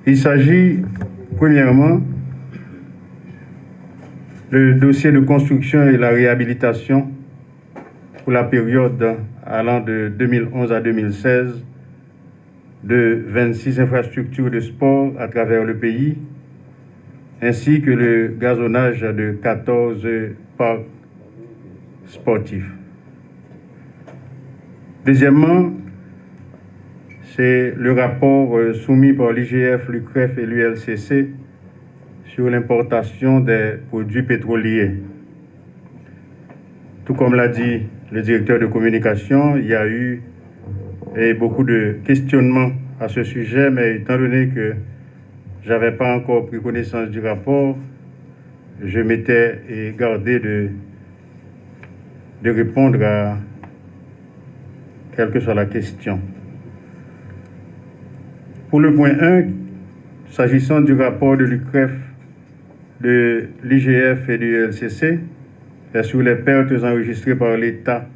Il s'agit, premièrement, le dossier de construction et la réhabilitation pour la période allant de 2011 à 2016 de 26 infrastructures de sport à travers le pays, ainsi que le gazonnage de 14 parcs sportifs. Deuxièmement, c'est le rapport soumis par l'IGF, l'UCREF et l'ULCC sur l'importation des produits pétroliers. Tout comme l'a dit le directeur de communication, il y a eu beaucoup de questionnements à ce sujet, mais étant donné que je n'avais pas encore pris connaissance du rapport, je m'étais gardé de répondre à quelle que soit la question. Pour le point 1, s'agissant du rapport de l'UCREF, de l'IGF et du LCC sur les pertes enregistrées par l'État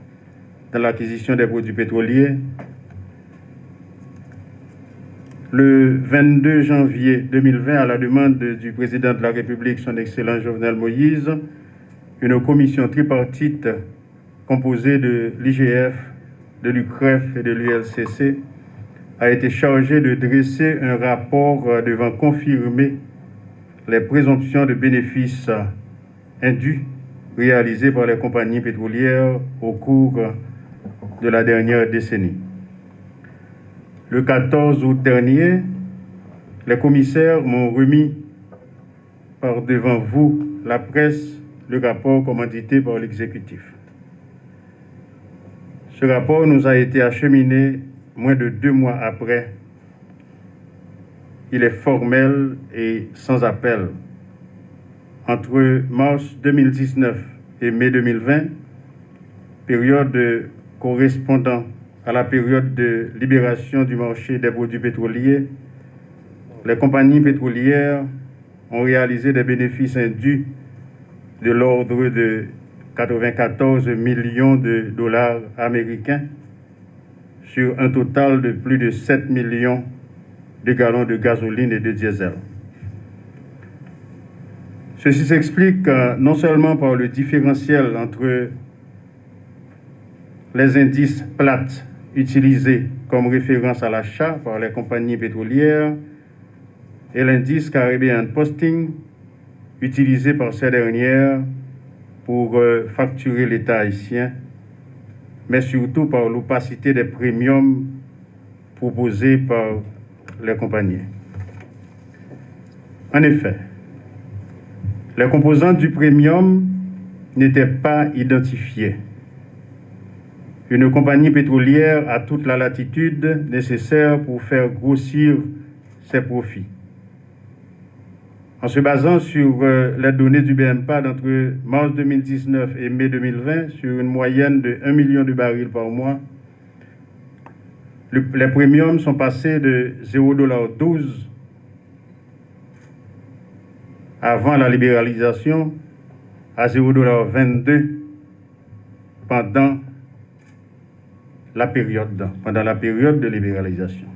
dans l'acquisition des produits pétroliers, le 22 janvier 2020, à la demande du président de la République, son Excellence Jovenel Moïse, une commission tripartite composée de l'IGF, de l'UCREF et de l'ULCC a été chargée de dresser un rapport devant confirmer les présomptions de bénéfices indus réalisées par les compagnies pétrolières au cours de la dernière décennie. Le 14 août dernier, les commissaires m'ont remis par devant vous, la presse, le rapport commandité par l'exécutif. Ce rapport nous a été acheminé moins de 2 mois après. Il est formel et sans appel. Entre mars 2019 et mai 2020, période correspondant à la période de libération du marché des produits pétroliers, les compagnies pétrolières ont réalisé des bénéfices indus de l'ordre de 94 millions de dollars américains sur un total de plus de 7 millions de gallons de gasoline et de diesel. Ceci s'explique non seulement par le différentiel entre les indices plates utilisés comme référence à l'achat par les compagnies pétrolières et l'indice Caribbean Posting utilisé par ces dernières pour facturer l'État haïtien, mais surtout par l'opacité des premiums proposés par les compagnies. En effet, les composantes du premium n'étaient pas identifiées. Une compagnie pétrolière a toute la latitude nécessaire pour faire grossir ses profits. En se basant sur les données du BMPAD entre mars 2019 et mai 2020, sur une moyenne de 1 million de barils par mois, les premiums sont passés de 0,12$ avant la libéralisation à 0,22$ pendant la période de libéralisation.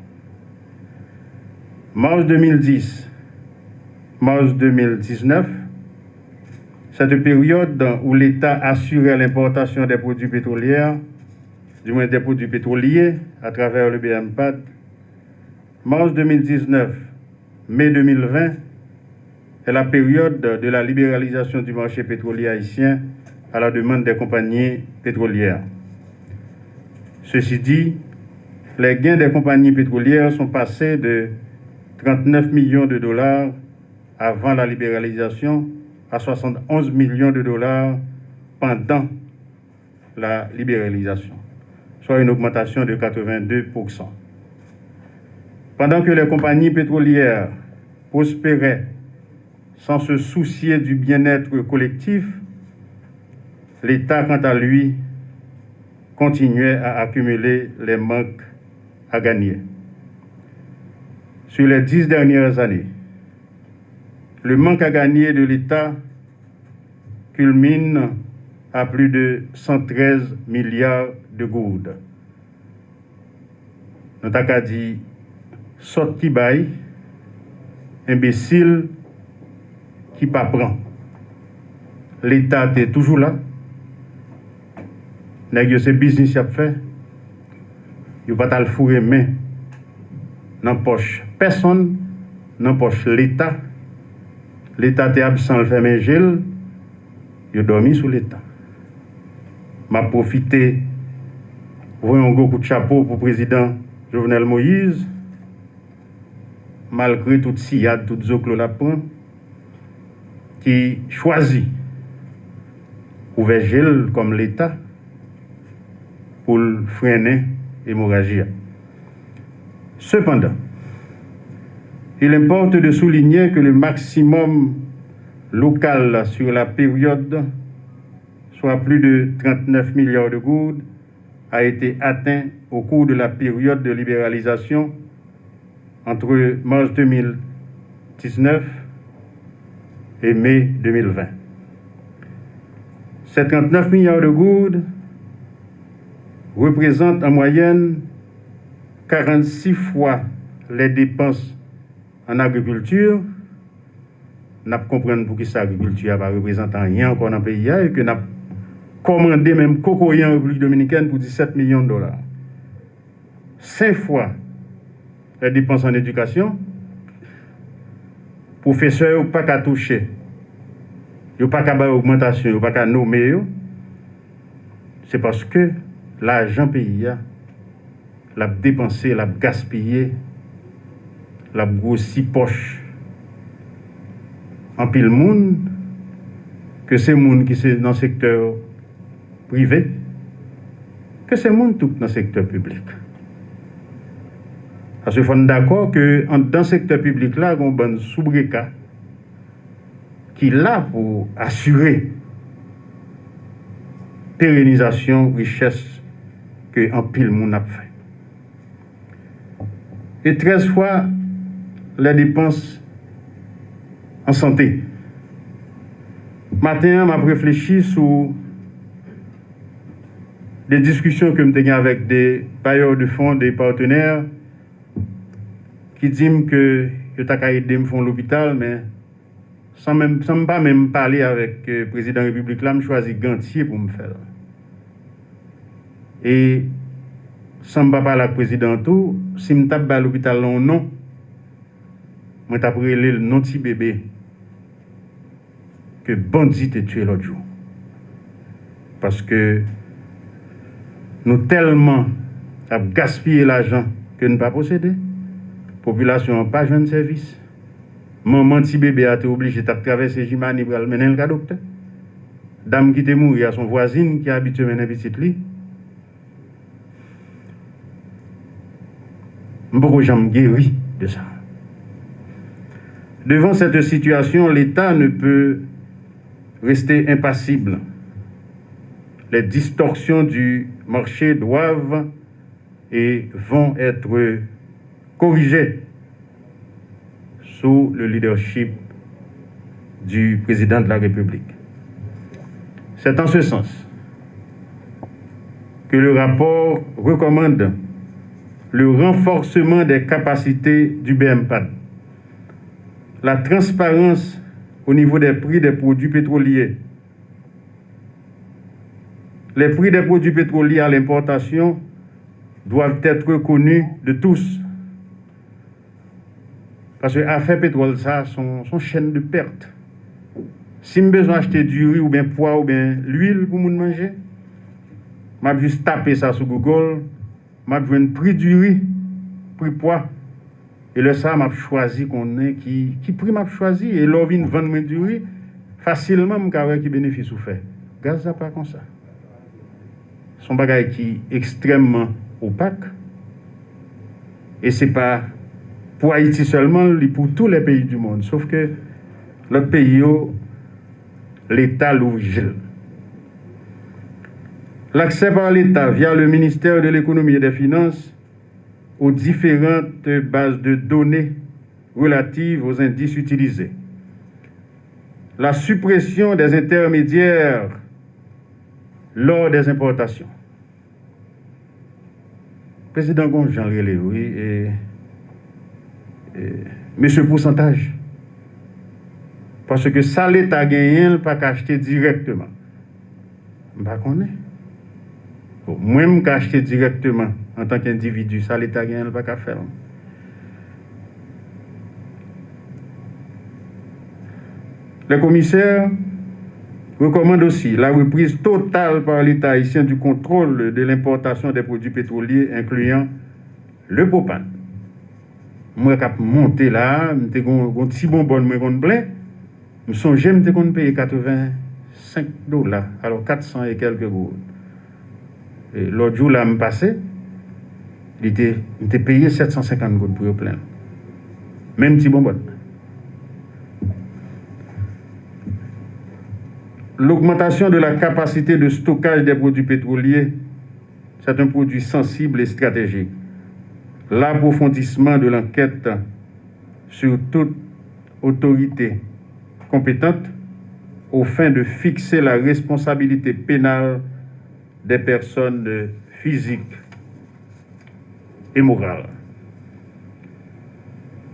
Mars 2010, mars 2019, cette période où l'État assurait l'importation des produits pétroliers, du moins des produits pétroliers à travers le BMPAD, mars 2019, mai 2020, est la période de la libéralisation du marché pétrolier haïtien à la demande des compagnies pétrolières. Ceci dit, les gains des compagnies pétrolières sont passés de 39 millions de dollars avant la libéralisation à 71 millions de dollars pendant la libéralisation, soit une augmentation de 82%. Pendant que les compagnies pétrolières prospéraient sans se soucier du bien-être collectif, l'État, quant à lui, continuait à accumuler les manques à gagner. Sur les 10 dernières années, le manque à gagner de l'État culmine à plus de 113 milliards de gourdes. Nous avons dit sorti bail imbécile qui pas prend. L'État est toujours là. Nèg yo c'est business y a fait. Yo pas ta le fourrer main dans poche personne, dans poche l'État. L'État est absent, le fait main gel. Yo dormi sous l'État. M'a profité voyons un gros coup de chapeau pour le président Jovenel Moïse. Malgré toute sillade, toute zoclo la prend, qui choisit ouvert comme l'État pour freiner l'hémorragie. Cependant, il importe de souligner que le maximum local sur la période, soit plus de 39 milliards de gouttes, a été atteint au cours de la période de libéralisation entre mars 2019 et mai 2020. Ces 39 milliards de gouttes représentent en moyenne 46 fois les dépenses en agriculture. Nous comprenons pour qui l'agriculture ne représente rien encore dans le pays et que nous avons commandé même cocoyer en République dominicaine pour 17 millions de dollars. 5 fois les dépenses en éducation. Professeurs n'ont pas qu'à toucher. Ils n'ont pas qu'à avoir augmentation, ils n'ont pas qu'à nommer. C'est parce que l'argent payé, l'a dépensé, l'a gaspillé, l'a grossi poche. En pile monde, que c'est monde qui sont dans le secteur privé, que c'est monde tout dans le secteur public. Parce que nous sommes d'accord que dans le secteur public, là, il y a un bon sobriquet qui est là pour assurer pérennisation, richesse que en pile monde a fait. Et 13 fois les dépenses en santé. Matin, je m'ai réfléchi sur des discussions que je avec des bailleurs de fonds, des partenaires, qui disent que je t'ai aidé à faire l'hôpital, mais sans pas même parler avec le président de la République, là, je choisis Gantier pour me faire. Et sans pas parler avec le président tout, si je tape à l'hôpital non, je tape le non petit bébé que bandit a tué l'autre jour. Parce que nous tellement gaspillé l'argent que nous ne pas posséder. La population n'a pas besoin de service. Maman petit bébé a été obligé de traverser Jimani pour aller mener le docteur. Dame qui est morte à son voisine qui a habitué à mener un petit lit. Je ne peux pas jamais guérir de ça. Devant cette situation, l'État ne peut rester impassible. Les distorsions du marché doivent et vont être corrigées sous le leadership du président de la République. C'est en ce sens que le rapport recommande le renforcement des capacités du BMPAD, la transparence au niveau des prix des produits pétroliers. Les prix des produits pétroliers à l'importation doivent être connus de tous. Parce que l'affaire pétrole, ça, son chaîne de perte. Si je besoin d'acheter du riz ou bien poids ou bien l'huile pour manger, je vais juste taper ça sur Google, je vais voir le prix du riz, prix poids. Et le ça, je choisi qu'on est qui prix m'a choisi et l'on vient vendre du riz facilement, je vais qui bénéfice ou fait. Gaz ça pas comme ça. Son bagage qui est extrêmement opaque. Et ce n'est pas pour Haïti seulement, mais pour tous les pays du monde. Sauf que l'autre pays, l'État l'ouvre. L'accès par l'État via le ministère de l'Économie et des Finances aux différentes bases de données relatives aux indices utilisés. La suppression des intermédiaires lors des importations. Président Gonjan Reléoui et Monsieur Pourcentage. Parce que ça, l'État gagne, il pas acheter directement. Je ne sais pas. Moi, je peux acheter directement en tant qu'individu. Ça, l'État gagne, il pas faire. Les commissaires recommandent aussi la reprise totale par l'État haïtien du contrôle de l'importation des produits pétroliers, incluant le propane. Moi, quand je monté là, je suis un petit bonbon, je suis plein. Je me suis payé $85, alors 400 et quelques euros. Et l'autre jour, là, je me passais, il était payé 750 euros pour le plein. Même petit bonbon. L'augmentation de la capacité de stockage des produits pétroliers, c'est un produit sensible et stratégique. L'approfondissement de l'enquête sur toute autorité compétente aux fins de fixer la responsabilité pénale des personnes physiques et morales.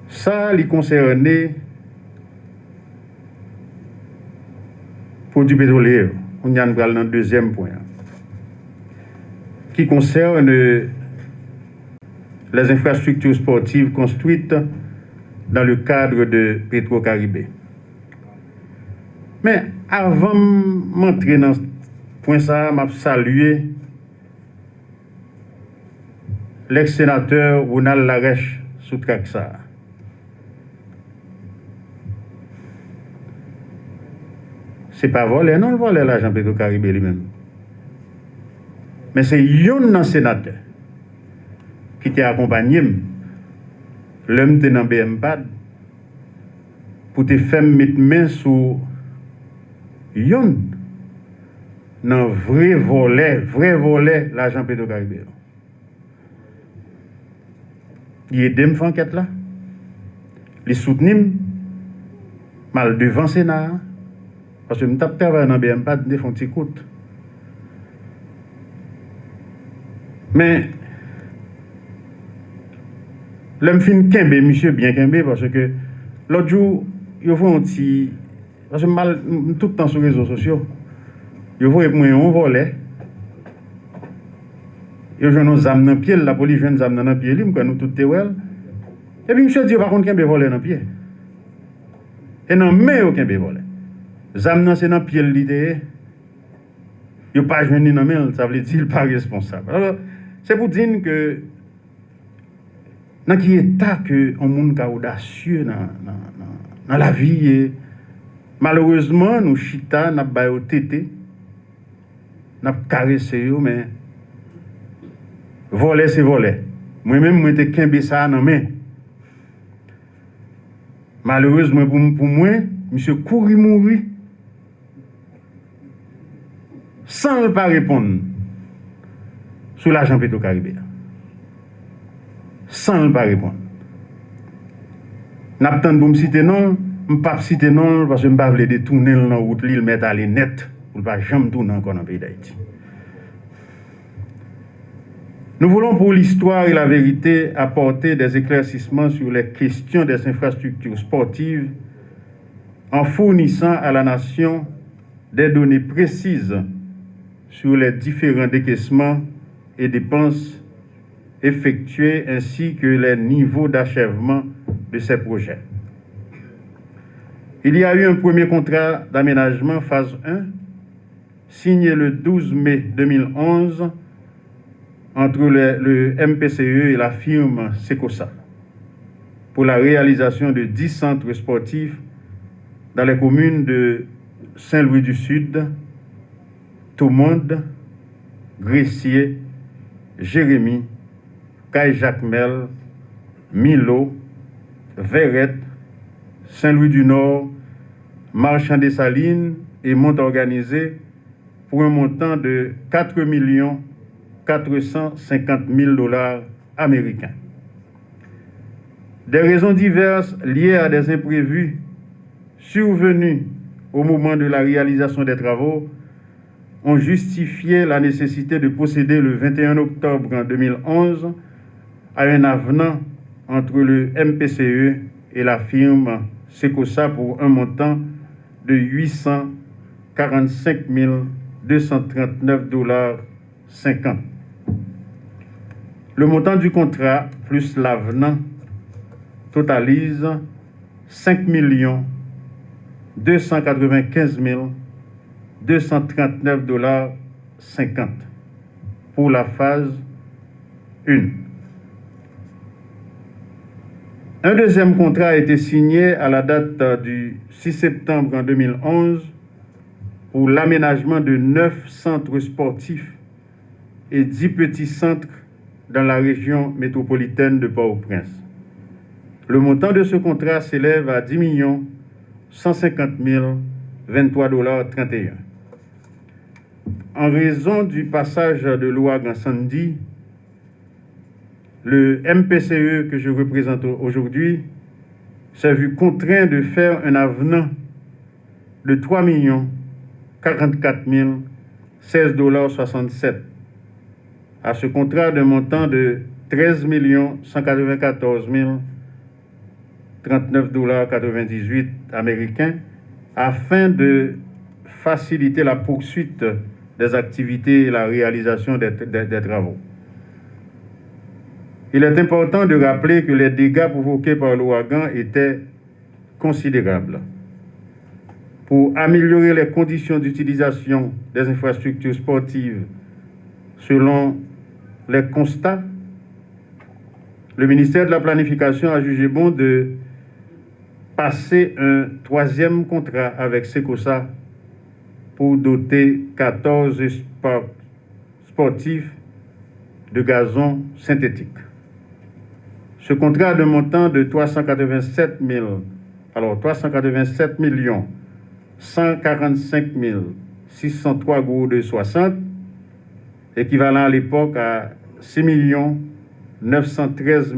Ça, les concernés produits pétroliers, on y a dans le deuxième point, qui concerne les infrastructures sportives construites dans le cadre de Petro-Caribé. Mais avant de m'entrer dans ce point, ça m'a salué l'ex-sénateur Ronald Larèche sous Traxa. C'est pas voler, non, voler l'argent Petro-Caribé lui-même. Mais c'est un sénateur qui t'a accompagné, l'homme de dans BMPAD, pour te faire mettre main sur yon dans vrai volet l'argent Petro-Caribé. Il aide à faire enquête là. Il soutient mal devant le Sénat. Parce que je travaille dans BMPAD, je fais un petit coup. Mais l'homme fin kembe, monsieur bien kembe, parce que l'autre jour, il faut un petit. Parce que mal tout le temps sur les réseaux sociaux, il faut un volet. Il y a nos âmes dans le pied, la police joue des âmes dans le pied, nous tout est well. Et puis, monsieur dit, par contre, kembe volet dans le pied. Et non, mais aucun volet. Zamnan c'est dans le pied l'idée. Il n'y a pas joué dans le ça veut dire qu'il n'est pas responsable. Alors, c'est pour dire que dans quel état que un monde audacieux dans la vie et malheureusement nous chita n'a pas tété n'a caressé mais voler c'est voler. Moi-même moi était kembe ça dans main. Malheureusement pour moi, monsieur courir mourir sans ne pas répondre sur l'argent Petro-Caribé. Sans ne pas répondre. Je n'ai pour me citer non, je ne pas citer non parce que je ne veux pas détourner dans la route, le mettre à net pour ne pas jamais tourner encore dans le pays d'Haïti. Nous voulons pour l'histoire et la vérité apporter des éclaircissements sur les questions des infrastructures sportives en fournissant à la nation des données précises sur les différents décaissements et dépenses effectués ainsi que les niveaux d'achèvement de ces projets. Il y a eu un premier contrat d'aménagement phase 1 signé le 12 mai 2011 entre le MPCE et la firme Secosa pour la réalisation de 10 centres sportifs dans les communes de Saint-Louis du Sud, Toumonde, Gressier, Jérémy, Caille-Jacmel, Milo, Verrette, Saint-Louis du Nord, Marchand des Salines et Montorganisé pour un montant de 4 450 000 $ américains. Des raisons diverses liées à des imprévus survenus au moment de la réalisation des travaux ont justifié la nécessité de procéder le 21 octobre 2011 à un avenant entre le MPCE et la firme Secosa pour un montant de 845 239,50 $. Le montant du contrat plus l'avenant totalise 5 295 239,50 $ pour la phase 1. Un deuxième contrat a été signé à la date du 6 septembre 2011 pour l'aménagement de 9 centres sportifs et 10 petits centres dans la région métropolitaine de Port-au-Prince. Le montant de ce contrat s'élève à 10 150 023,31 $. En raison du passage de l'ouragan Sandy, le MPCE que je représente aujourd'hui s'est vu contraint de faire un avenant de 3 044 016,67 $ à ce contrat d'un montant de 13 194 039,98 $ américains afin de faciliter la poursuite des activités et la réalisation des travaux. Il est important de rappeler que les dégâts provoqués par l'ouragan étaient considérables. Pour améliorer les conditions d'utilisation des infrastructures sportives selon les constats, le ministère de la Planification a jugé bon de passer un troisième contrat avec Secosa pour doter 14 parcs sportifs de gazon synthétique. Ce contrat de montant de 387 145 603,60 €, équivalent à l'époque à 6 913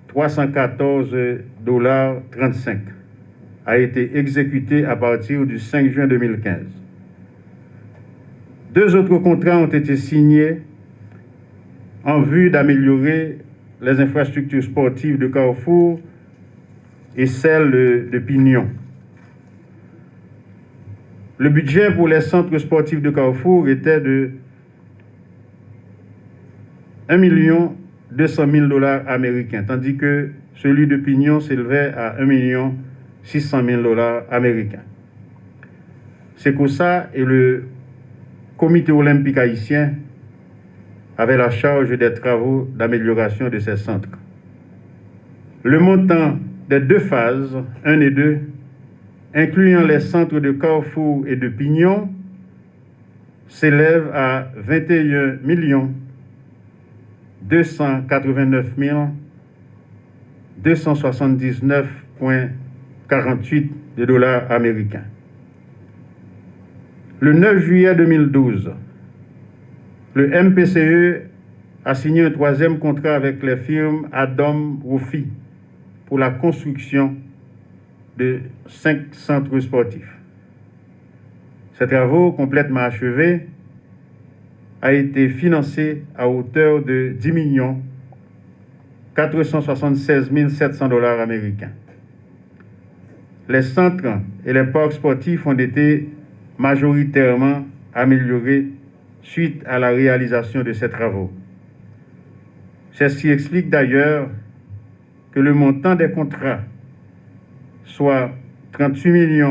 314,35 $, a été exécuté à partir du 5 juin 2015. Deux autres contrats ont été signés en vue d'améliorer les infrastructures sportives de Carrefour et celles de Pignon. Le budget pour les centres sportifs de Carrefour était de 1 200 000 $ américains, tandis que celui de Pignon s'élevait à 1 600 000 $ américains. Secosa et le Comité olympique haïtien avaient la charge des travaux d'amélioration de ces centres. Le montant des deux phases, 1 et 2, incluant les centres de Carrefour et de Pignon, s'élève à 21 289 279,48 $ américains. Le 9 juillet 2012, le MPCE a signé un troisième contrat avec les firmes Adam Rofi pour la construction de 5 centres sportifs. Ces travaux, complètement achevés, a été financé à hauteur de 10 476 700 $ américains. Les centres et les parcs sportifs ont été majoritairement améliorés suite à la réalisation de ces travaux. C'est ce qui explique d'ailleurs que le montant des contrats, soit 38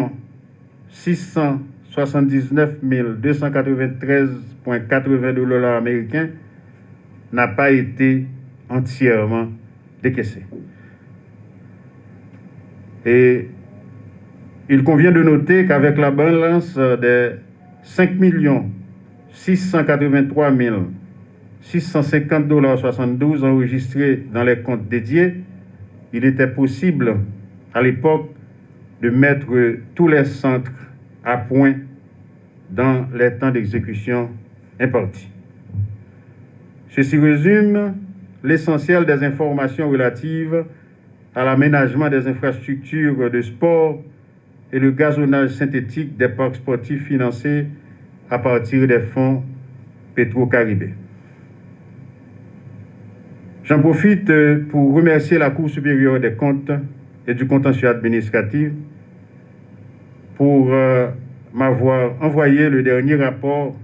679 293,80 $ américains, n'a pas été entièrement décaissé. Et il convient de noter qu'avec la balance des 5 683 650,72 $ enregistrés dans les comptes dédiés, il était possible à l'époque de mettre tous les centres à point dans les temps d'exécution impartis. Ceci résume l'essentiel des informations relatives à l'aménagement des infrastructures de sport et le gazonnage synthétique des parcs sportifs financés à partir des fonds Petro-Caribé. J'en profite pour remercier la Cour supérieure des comptes et du contentieux administratif pour m'avoir envoyé le dernier rapport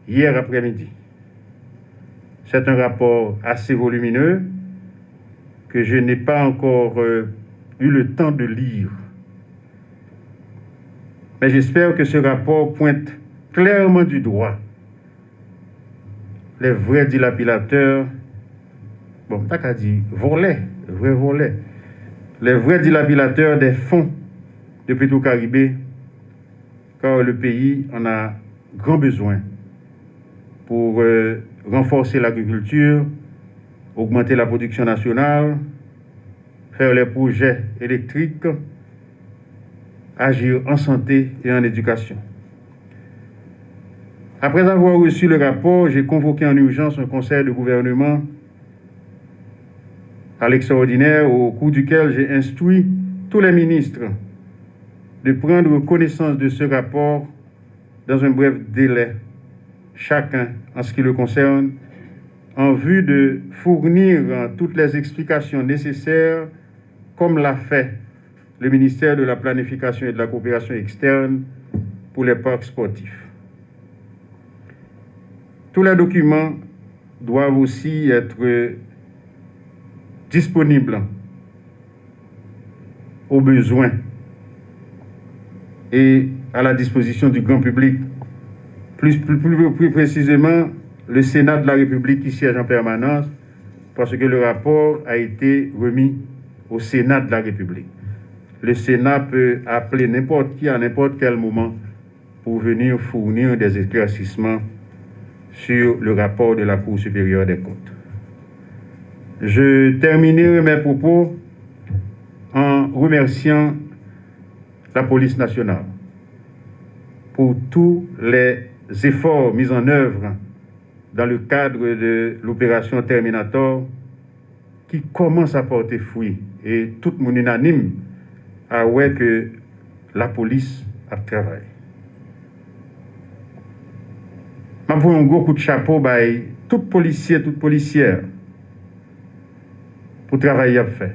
hier après-midi. C'est un rapport assez volumineux que je n'ai pas encore eu le temps de lire. Mais j'espère que ce rapport pointe clairement du doigt les vrais dilapidateurs, bon, t'as qu'à dire volets, vrais volets, les vrais dilapidateurs des fonds de Petro-Caribé, car le pays en a grand besoin pour renforcer l'agriculture, augmenter la production nationale, faire les projets électriques, agir en santé et en éducation. Après avoir reçu le rapport, j'ai convoqué en urgence un conseil de gouvernement à l'extraordinaire au cours duquel j'ai instruit tous les ministres de prendre connaissance de ce rapport dans un bref délai, chacun en ce qui le concerne, en vue de fournir toutes les explications nécessaires, comme l'a fait le ministère de la Planification et de la Coopération externe pour les parcs sportifs. Tous les documents doivent aussi être disponibles aux besoins et à la disposition du grand public. Plus précisément, le Sénat de la République qui siège en permanence, parce que le rapport a été remis au Sénat de la République. Le Sénat peut appeler n'importe qui à n'importe quel moment pour venir fournir des éclaircissements sur le rapport de la Cour supérieure des comptes. Je terminerai mes propos en remerciant la police nationale pour tous les efforts mis en œuvre dans le cadre de l'opération Terminator qui commence à porter fruit. Et tout le monde unanime a ouais que la police a travaillé. Je vous un gros coup de chapeau à tout policier, toute policière pour travailler à faire.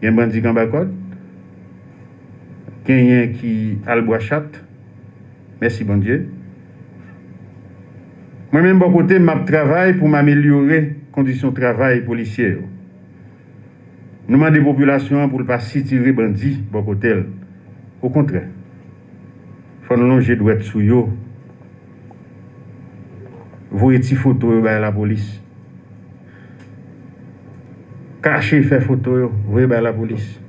Il y a un bandit Gambacode, il y a un qui a le bois chat. Merci, bon Dieu. Moi-même, bon côté, je travaille pour m'améliorer les conditions de travail policières. Nous demandons des populations pour ne pas s'y tirer bandit, bon côté. Au contraire, il faut nous longer droit sous eux. Voyez des photos à la police. Cacher, faire photo, voyez à la police.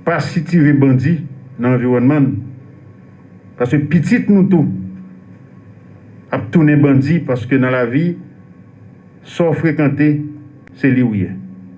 Pas si tirer bandit dans l'environnement. Parce que petit nous tout, à tourner bandit parce que dans la vie, sans fréquenter, c'est lui où il est.